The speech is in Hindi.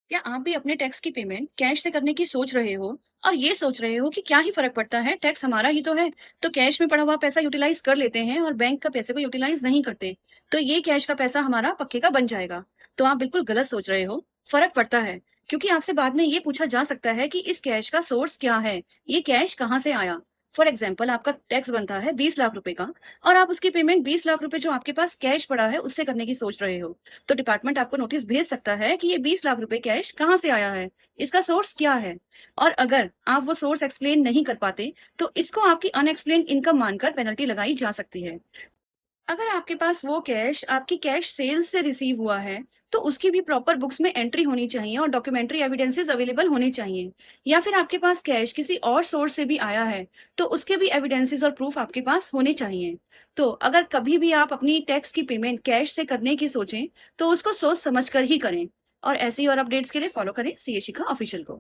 क्या आप भी अपने टैक्स की पेमेंट कैश से करने की सोच रहे हो और ये सोच रहे हो कि क्या ही फर्क पड़ता है, टैक्स हमारा ही तो है। तो कैश में पड़ा हुआ पैसा यूटिलाइज कर लेते हैं और बैंक का पैसे को यूटिलाइज नहीं करते। तो ये कैश का पैसा हमारा पक्के का बन जाएगा। तो आप बिल्कुल गलत सोच रहे हो। फर्क पड़ता है, क्योंकि आपसे बाद में ये पूछा जा सकता है कि इस कैश का सोर्स क्या है, ये कैश कहाँ से आया। फॉर एग्जाम्पल, आपका टैक्स बनता है 20 लाख रुपए का और आप उसकी पेमेंट 20 लाख रुपए जो आपके पास कैश पड़ा है उससे करने की सोच रहे हो। तो डिपार्टमेंट आपको नोटिस भेज सकता है कि ये 20 लाख रुपए कैश कहाँ से आया है, इसका सोर्स क्या है। और अगर आप वो सोर्स एक्सप्लेन नहीं कर पाते, तो इसको आपकी अनएक्सप्लेन इनकम मानकर पेनल्टी लगाई जा सकती है। अगर आपके पास वो कैश आपकी कैश सेल्स से रिसीव हुआ है, तो उसकी भी प्रॉपर बुक्स में एंट्री होनी चाहिए और डॉक्यूमेंट्री एविडेंसेस अवेलेबल होने चाहिए। या फिर आपके पास कैश किसी और सोर्स से भी आया है, तो उसके भी एविडेंसेस और प्रूफ आपके पास होने चाहिए। तो अगर कभी भी आप अपनी टैक्स की पेमेंट कैश से करने की सोचें, तो उसको सोच समझ कर ही करें। और ऐसी और अपडेट्स के लिए फॉलो करें सीए शिखा ऑफिशियल को।